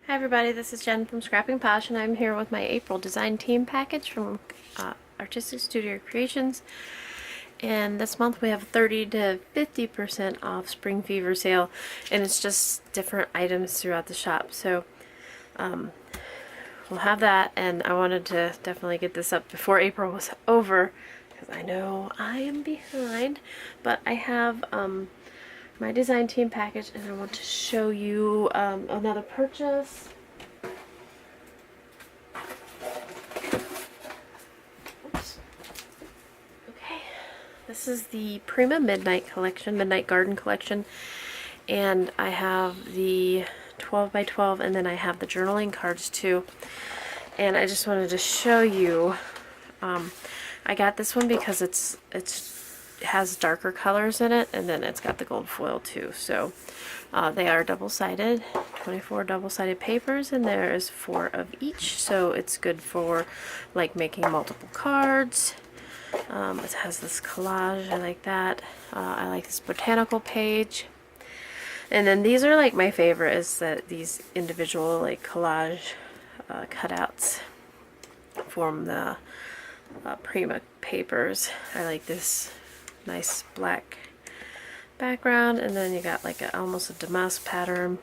Hi everybody, this is Jen from Scrapping Posh, and I'm here with my April Design Team package from Artistic Studio Creations. And this month we have 30 to 50% off Spring Fever sale, and it's just different items throughout the shop. So we'll have that, and I wanted to definitely get this up before April was over, because I know I am behind. But I have my design team package, and I want to show you another purchase. Oops. Okay, this is the Prima Midnight collection, Midnight Garden collection, and I have the 12 by 12, and then I have the journaling cards too. And I just wanted to show you, I got this one because it has darker colors in it, and then it's got the gold foil too. So they are double-sided, 24 double-sided papers, and there is 4 of each, so it's good for like making multiple cards. It has this collage, I like that. I like this botanical page. And then these are like my favorite, is that these individual like collage cutouts from the Prima papers. I like this nice black background, and then you got like almost a damask pattern,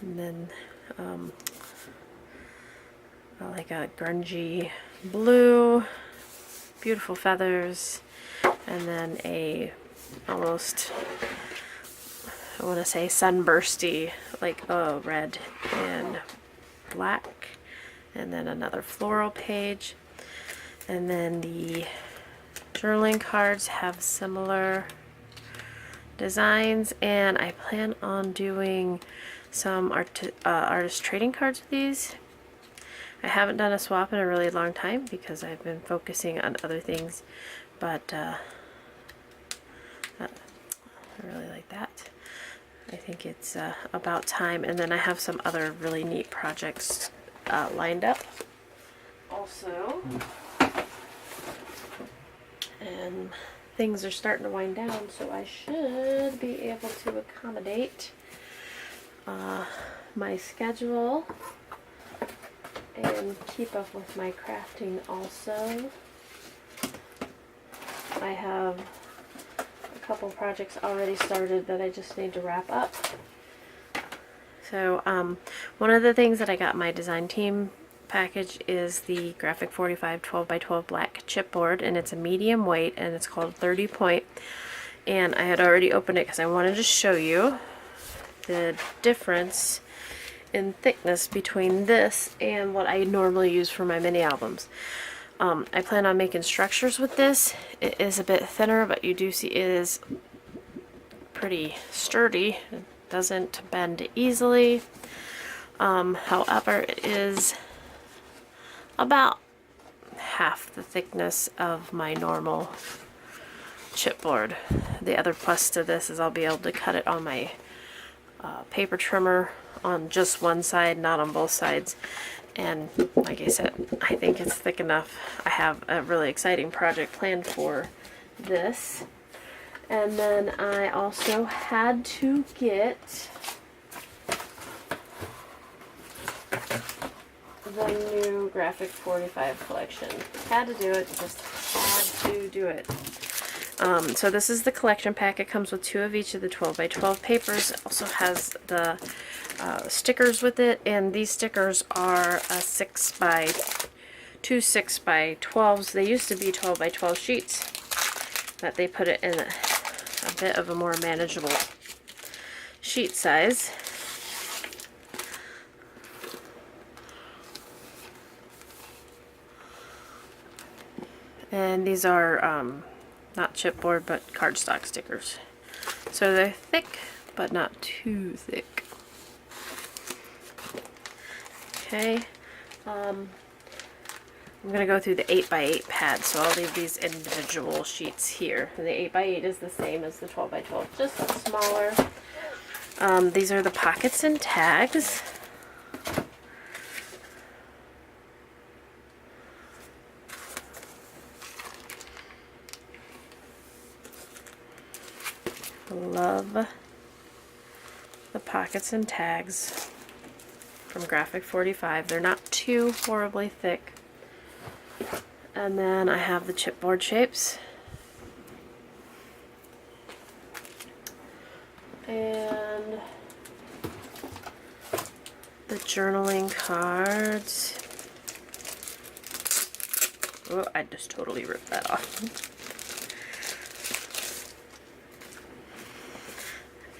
and then like a grungy blue, beautiful feathers, and then a almost, I want to say sunbursty, like red and black, and then another floral page. And then the journaling cards have similar designs, and I plan on doing some artist trading cards with these. I haven't done a swap in a really long time because I've been focusing on other things, but I really like that. I think it's about time. And then I have some other really neat projects lined up also. And things are starting to wind down, so I should be able to accommodate my schedule and keep up with my crafting also. I have a couple projects already started that I just need to wrap up. So one of the things that I got in my design team package is the Graphic 45 12 by 12 black chipboard, and it's a medium weight, and it's called 30 point. And I had already opened it because I wanted to show you the difference in thickness between this and what I normally use for my mini albums. I plan on making structures with this. It is a bit thinner, but you do see it is pretty sturdy. It doesn't bend easily. However, it is about half the thickness of my normal chipboard. The other plus to this is I'll be able to cut it on my paper trimmer on just one side, not on both sides. And like I said, I think it's thick enough. I have a really exciting project planned for this. And then I also had to get the new Graphic 45 collection. Had to do it, just had to do it. So this is the collection pack. It comes with 2 of each of the 12 by 12 papers. It also has the stickers with it, and these stickers are a 6 by 12s. They used to be 12 by 12 sheets, but they put it in a bit of a more manageable sheet size. And these are not chipboard, but cardstock stickers. So they're thick, but not too thick. Okay, I'm going to go through the 8 by 8 pad, so I'll leave these individual sheets here. And the 8 by 8 is the same as the 12 by 12, just smaller. These are the pockets and tags. Love the pockets and tags. from Graphic 45. They're not too horribly thick. And then I have the chipboard shapes. And the journaling cards. Oh, I just totally ripped that off.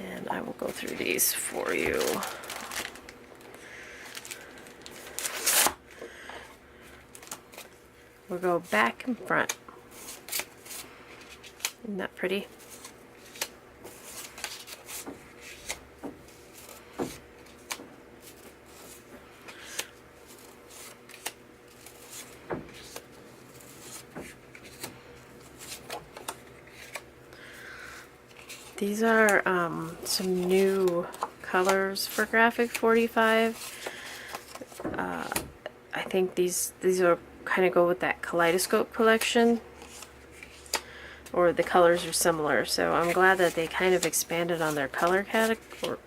And I will go through these for you. We'll go back and front. Isn't that pretty? These are some new colors for Graphic 45. I think these are kind of go with that kaleidoscope collection, or the colors are similar. So I'm glad that they kind of expanded on their color category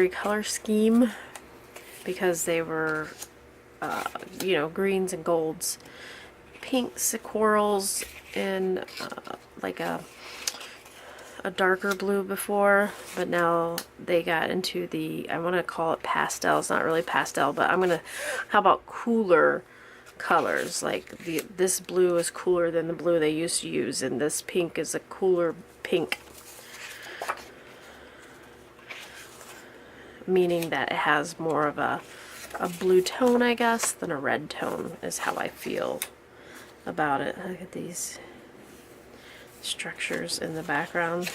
color scheme, because they were you know, greens and golds, pinks, corals, and like a darker blue before, but now they got into the, I want to call it pastel. It's not really pastel, but how about cooler colors? Like this blue is cooler than the blue they used to use, and this pink is a cooler pink, meaning that it has more of a blue tone, I guess, than a red tone, is how I feel about it. Look at these structures in the background.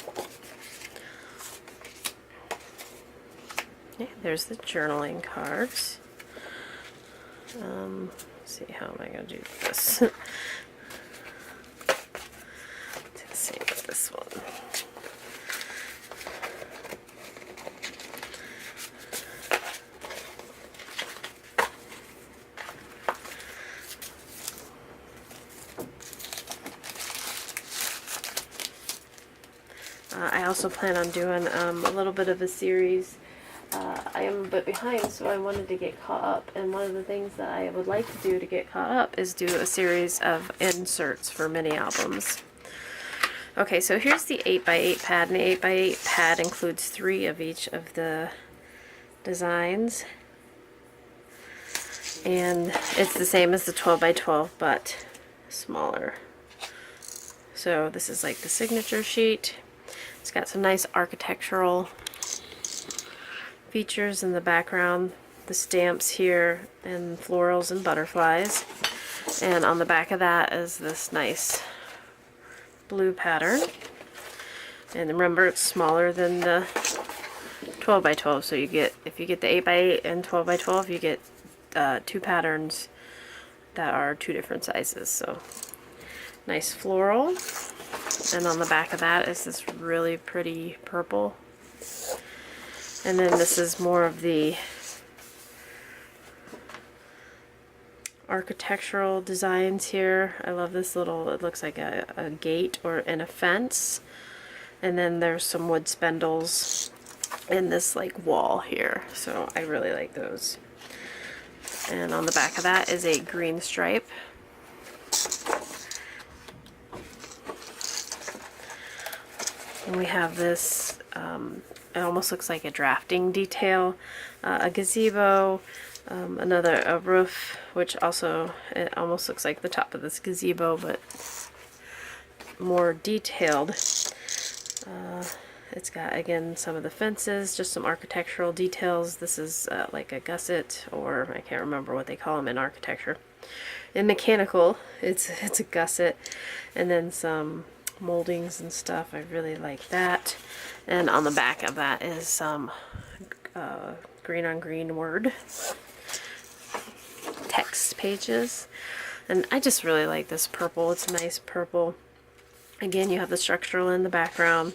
Okay, there's the journaling cards. Let's see, how am I going to do this? Let's see with this one. I also plan on doing a little bit of a series. I am a bit behind, so I wanted to get caught up, and one of the things that I would like to do to get caught up is do a series of inserts for mini albums. Okay, so here's the 8x8 pad, and the 8x8 pad includes 3 of each of the designs, and it's the same as the 12x12 but smaller. So this is like the signature sheet. It's got some nice architectural features in the background, the stamps here, and florals and butterflies. And on the back of that is this nice blue pattern. And remember, it's smaller than the 12x12, so you get, if you get the 8x8 and 12x12, you get 2 patterns that are 2 different sizes. So nice floral. And on the back of that is this really pretty purple. And then this is more of the architectural designs here. I love this little, it looks like a gate or in a fence. And then there's some wood spindles in this like wall here. So I really like those. And on the back of that is a green stripe. And we have this, it almost looks like a drafting detail, a gazebo, a roof, which also, it almost looks like the top of this gazebo, but more detailed. It's got, again, some of the fences, just some architectural details. This is like a gusset, or I can't remember what they call them in architecture. In mechanical, it's a gusset, and then some moldings and stuff. I really like that. And on the back of that is some green on green word text pages. And I just really like this purple. It's a nice purple. Again, you have the structural in the background.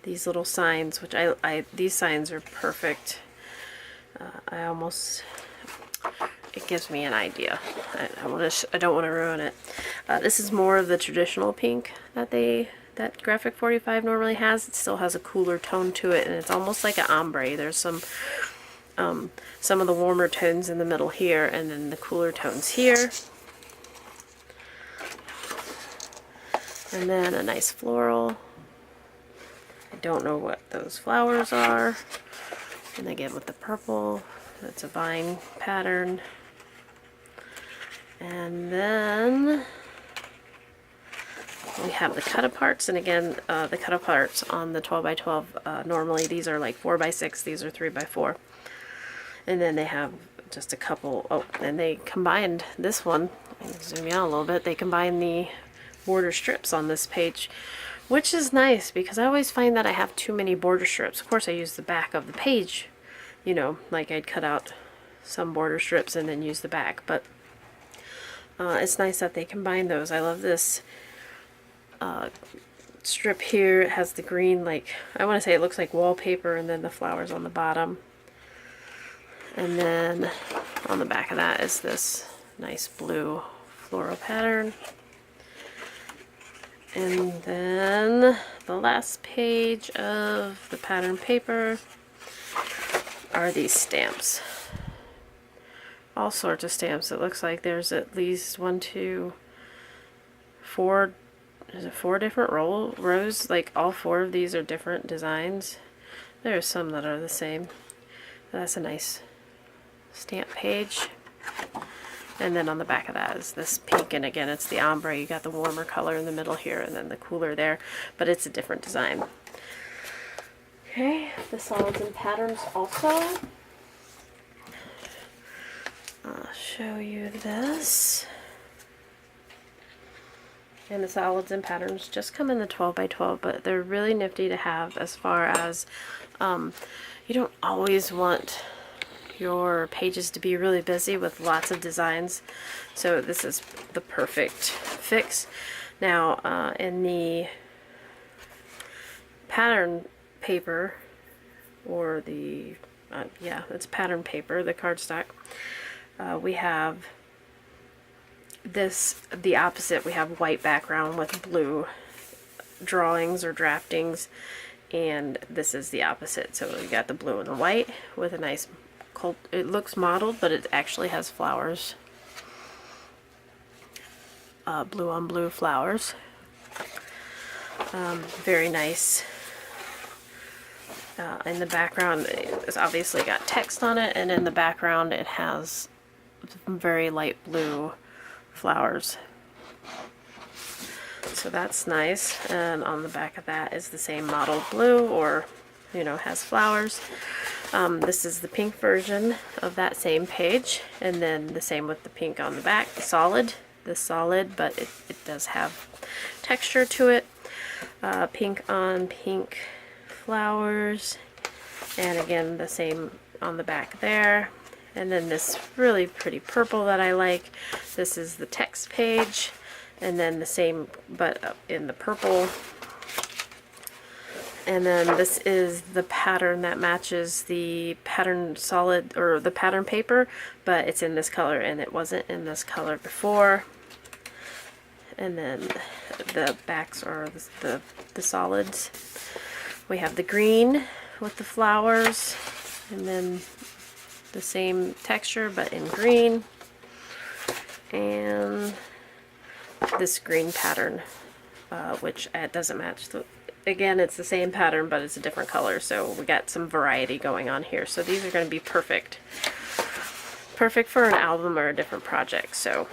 These little signs, which these signs are perfect. It gives me an idea. I don't want to ruin it. This is more of the traditional pink that they that Graphic 45 normally has. It still has a cooler tone to it, and it's almost like an ombre. There's some of the warmer tones in the middle here, and then the cooler tones here. And then a nice floral. I don't know what those flowers are. And again with the purple, that's a vine pattern. And then we have the cut-aparts, and again, the cut-aparts on the 12 by 12, normally these are like 4 by 6, these are 3 by 4. And then they have just a couple, oh, and they combined this one, I can zoom you out a little bit, they combined the border strips on this page, which is nice because I always find that I have too many border strips. Of course I use the back of the page, you know, like I'd cut out some border strips and then use the back, but it's nice that they combine those. I love this strip here. It has the green, like, I want to say it looks like wallpaper, and then the flowers on the bottom. And then on the back of that is this nice blue floral pattern. And then the last page of the pattern paper are these stamps. All sorts of stamps. It looks like there's at least 1, 2, 4, is it 4 different rows? Like all 4 of these are different designs. There are some that are the same. That's a nice stamp page. And then on the back of that is this pink, and again it's the ombre. You got the warmer color in the middle here and then the cooler there, but it's a different design. Okay, the solids and patterns also. I'll show you this. And the solids and patterns just come in the 12 by 12, but they're really nifty to have as far as you don't always want your pages to be really busy with lots of designs, so this is the perfect fix. Now in the pattern paper, or the yeah, it's pattern paper, the cardstock, we have this, the opposite. We have white background with blue drawings or draftings, and this is the opposite. So we got the blue and the white with a nice, it looks mottled, but it actually has flowers, blue on blue flowers. Very nice. In the background, it's obviously got text on it, and in the background it has very light blue flowers. So that's nice. And on the back of that is the same mottled blue, or, you know, has flowers. This is the pink version of that same page, and then the same with the pink on the back, the solid, but it does have texture to it. Pink on pink flowers, and again the same on the back there. And then this really pretty purple that I like, this is the text page, and then the same but in the purple. And then this is the pattern that matches the pattern solid, or the pattern paper, but it's in this color, and it wasn't in this color before. And then the backs are the solids. We have the green with the flowers, and then the same texture but in green, and this green pattern, which doesn't match the, again, it's the same pattern but it's a different color, so we got some variety going on here. So these are going to be perfect for an album or a different project. So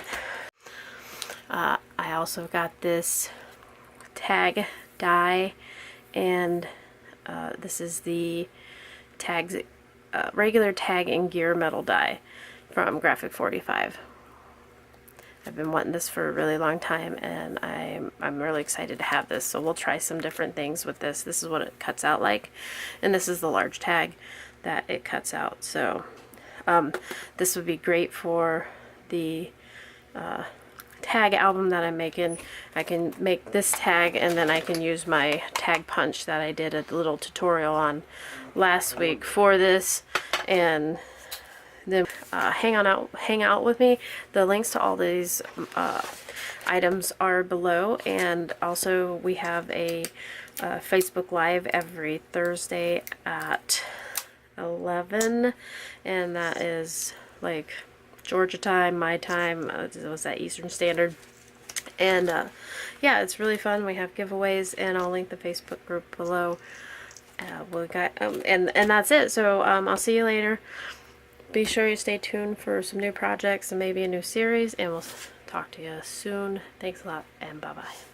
I also got this tag die, and this is the tags, regular tag and gear metal die from Graphic 45. I've been wanting this for a really long time, and I'm really excited to have this. So we'll try some different things with this. This is what it cuts out like, and this is the large tag that it cuts out. So this would be great for the tag album that I'm making. I can make this tag, and then I can use my tag punch that I did a little tutorial on last week for this, and then hang out with me. The links to all these items are below, and also we have a Facebook Live every Thursday at 11, and that is like Georgia time, my time, was that Eastern Standard. And yeah, it's really fun. We have giveaways, and I'll link the Facebook group below. We got and that's it. So I'll see you later. Be sure you stay tuned for some new projects and maybe a new series, and we'll talk to you soon. Thanks a lot, and bye bye.